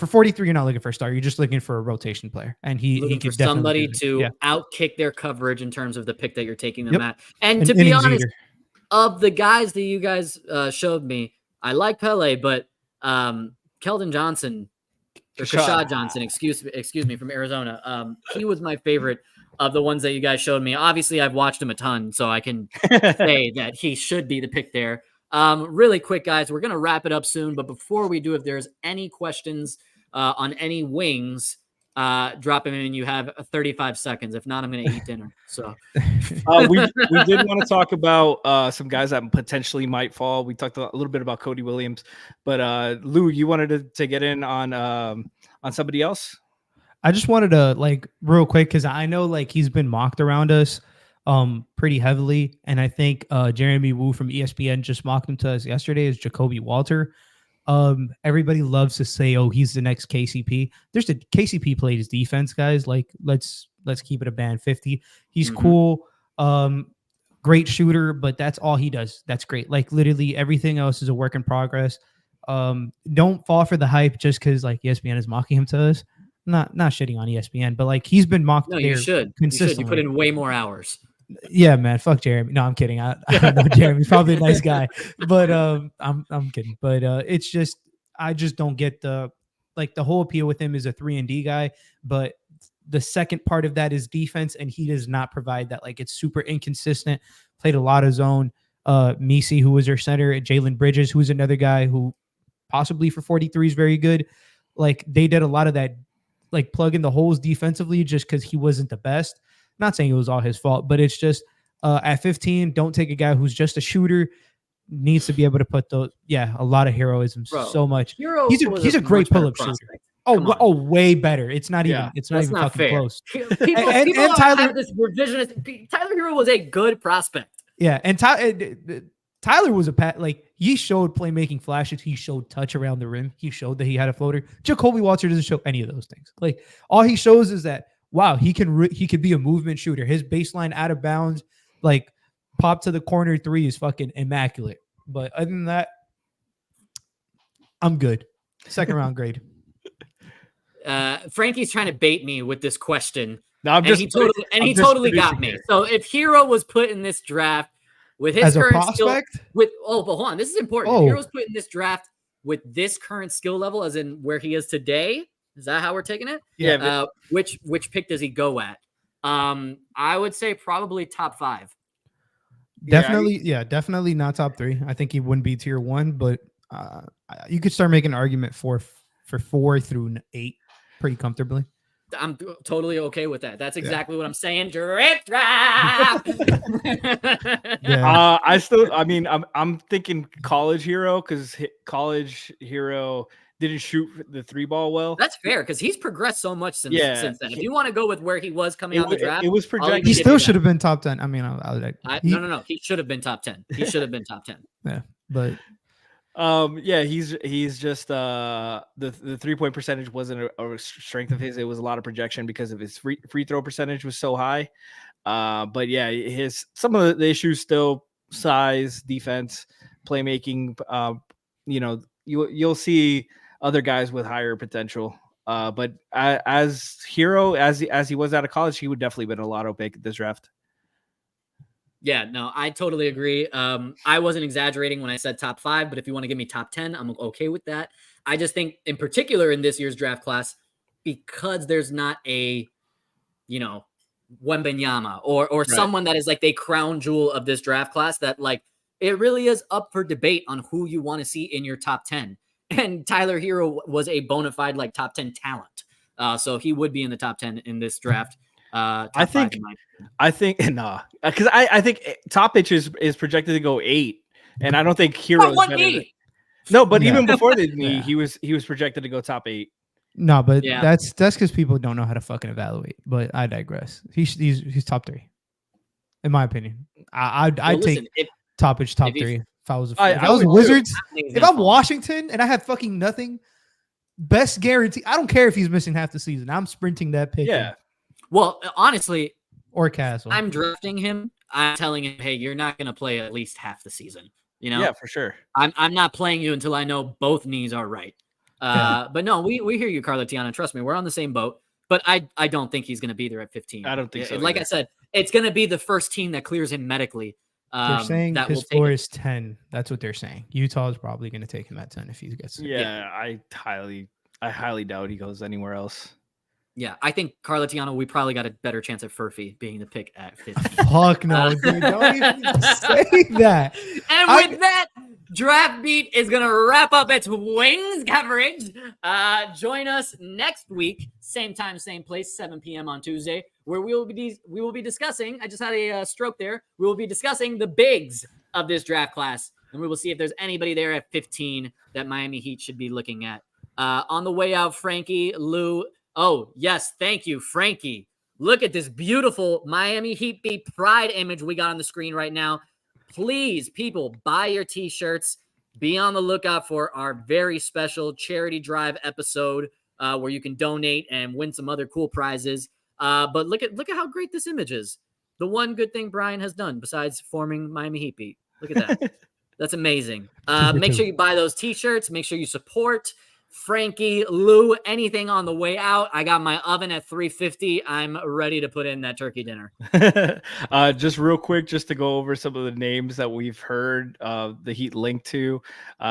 43, you're not looking for a star. You're just looking for a rotation player. And he Looking could for definitely somebody to outkick their coverage in terms of the pick that you're taking them at. And An to be innings honest, eater. of the guys that you guys showed me, I like Pelle, but Keldon Johnson, or Kashad Johnson, excuse me, from Arizona. He was my favorite of the ones that you guys showed me. Obviously, I've watched him a ton, so I can say that he should be the pick there. Really quick, guys, we're going to wrap it up soon. But before we do, if there's any questions on any wings, drop them in. You have 35 seconds. If not, I'm going to eat dinner. So we did want to talk about some guys that potentially might fall. We talked a little bit about Cody Williams, but Lou, you wanted to get in on somebody else? I just wanted to real quick, because I know he's been mocked around us pretty heavily, and I think Jeremy Wu from ESPN just mocked him to us yesterday as Jacobe Walter. Everybody loves to say, oh, he's the next KCP. KCP played his defense, guys. Let's keep it a band 50. He's cool. Great shooter, but that's all he does. That's great. Literally everything else is a work in progress. Don't fall for the hype just because ESPN is mocking him to us. Not shitting on ESPN, but he's been mocked. No, you should. Consistently. You put in way more hours. Yeah, man. Fuck Jeremy. No, I'm kidding. I don't know Jeremy. He's probably a nice guy, but I'm kidding. But it's just I just don't get the whole appeal with him is a 3-and-D guy, but the second part of that is defense, and he does not provide that. It's super inconsistent. Played a lot of zone. Misi, who was their center, Jalen Bridges, who's another guy who possibly for 43 is very good. They did a lot of that. Plug in the holes defensively just because he wasn't the best. Not saying it was all his fault, but it's just at 15, don't take a guy who's just a shooter. Needs to be able to put a lot of heroism. Bro, so much. Hero He's a great pull-up shooter. Oh, way better. It's not even. It's not even fucking fair. close. People Tyler, have this revisionist. Tyler Hero was a good prospect. Yeah, and Tyler was he showed playmaking flashes. He showed touch around the rim. He showed that he had a floater. Jacobe Walter doesn't show any of those things. All he shows is that, wow, he could be a movement shooter. His baseline out of bounds, pop to the corner 3 is fucking immaculate. But other than that, I'm good. Second round grade. Franky's trying to bait me with this question. No, he totally got me. So if Hero was put in this draft with his current skill, but hold on, this is important. If Hero's put in this draft with this current skill level, as in where he is today, is that how we're taking it? Yeah. Which pick does he go at? I would say probably top 5. Definitely not top 3. I think he wouldn't be tier 1, but you could start making an argument for 4 through 8 pretty comfortably. I'm totally okay with that. That's exactly what I'm saying. Drip draft. I'm thinking college Hero, because college Hero didn't shoot the 3 ball well. That's fair, because he's progressed so much since then. If you want to go with where he was coming out of the draft, it was projected. He still should have been top 10. I mean, no. He should have been top 10. He should have been top 10. Yeah, but he's just the 3-point percentage wasn't a strength of his. It was a lot of projection because of his free throw percentage was so high. But yeah, some of the issues still size, defense, playmaking. You'll see other guys with higher potential. But as hero, as he was out of college, he would definitely been a lotto pick this draft. Yeah, no, I totally agree. I wasn't exaggerating when I said top 5, but if you want to give me top 10, I'm okay with that. I just think in particular in this year's draft class, because there's not a, Wembanyama or right. someone that is like the crown jewel of this draft class, that like it really is up for debate on who you want to see in your top 10. And Tyler Hero was a bona fide like top 10 talent. So he would be in the top 10 in this draft. I think Topic is projected to go 8, and I don't think Hero is better. No, but even before the knee, he was projected to go top 8. No, but that's because people don't know how to fucking evaluate. But I digress. He's top 3, in my opinion. I'd take Topic top 3 if I was Wizards. If I'm Washington and I have fucking nothing, best guarantee. I don't care if he's missing half the season. I'm sprinting that pick. Yeah. Well, honestly, or Castle. I'm drafting him. I'm telling him, hey, you're not going to play at least half the season. Yeah, for sure. I'm not playing you until I know both knees are right. But no, we hear you, Carla Tiana. Trust me, we're on the same boat. But I don't think he's going to be there at 15. I don't think so. Like either. I said, it's going to be the first team that clears him medically. They're saying that his floor is 10. That's what they're saying. Utah is probably going to take him at 10 if he gets. Yeah, I highly doubt he goes anywhere else. Yeah, I think Carlatiano, we probably got a better chance at Furphy being the pick at 15. Fuck no, dude. Don't even say that. And with that, Draft Beat is going to wrap up its Wings coverage. Join us next week, same time, same place, 7 p.m. on Tuesday, where we will be discussing, I just had a stroke there, we will be discussing the bigs of this draft class, and we will see if there's anybody there at 15 that Miami Heat should be looking at. On the way out, Franky, Lou, oh, yes, thank you, Franky. Look at this beautiful Miami Heat Beat Pride image we got on the screen right now. Please, people, buy your T-shirts. Be on the lookout for our very special charity drive episode where you can donate and win some other cool prizes. But look at how great this image is. The one good thing Brian has done besides forming Miami Heat Beat. Look at that. That's amazing. Make sure you buy those T-shirts. Make sure you support Franky, Lou, anything on the way out. I got my oven at 350. I'm ready to put in that turkey dinner. Just real quick, just to go over some of the names that we've heard the Heat linked to.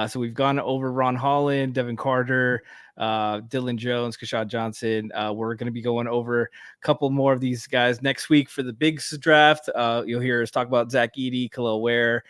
So we've gone over Ron Holland, Devin Carter, Dillon Jones, Kashad Johnson. We're going to be going over a couple more of these guys next week for the Bigs draft. You'll hear us talk about Zach Edey, Khalil Ware,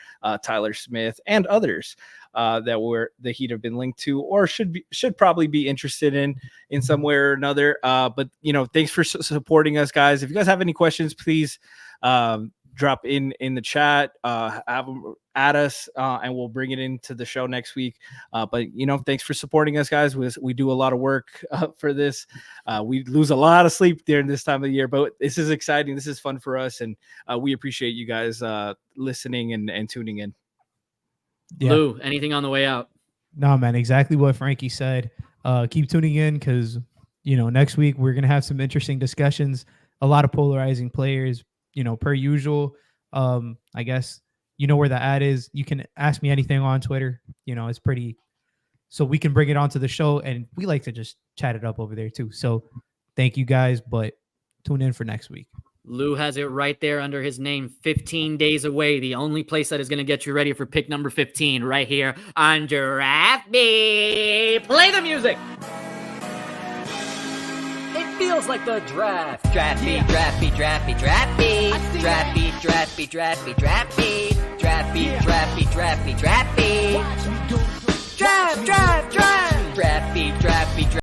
Tyler Smith, and others that the Heat have been linked to or should probably be interested in some way or another. But thanks for supporting us, guys. If you guys have any questions, please drop in the chat, have them at us, and we'll bring it into the show next week. But thanks for supporting us, guys. We do a lot of work for this. We lose a lot of sleep during this time of the year, but this is exciting. This is fun for us, and we appreciate you guys listening and tuning in. Yeah. Lou, anything on the way out? No, man, exactly what Franky said. Keep tuning in because, next week we're going to have some interesting discussions, a lot of polarizing players, per usual. I guess, where the ad is. You can ask me anything on Twitter. It's pretty, so we can bring it onto the show, and we like to just chat it up over there too. So thank you guys, but tune in for next week. Lou has it right there under his name, 15 days away. The only place that is going to get you ready for pick number 15 right here on Draft Beat. Play the music. It feels like the draft. Draft Beat, Draft Beat, Draft Beat, Draft Beat. Draft Beat, Draft Beat, Draft Beat, Draft Beat. Draft Beat, Draft Beat, Draft Beat, Draft Beat.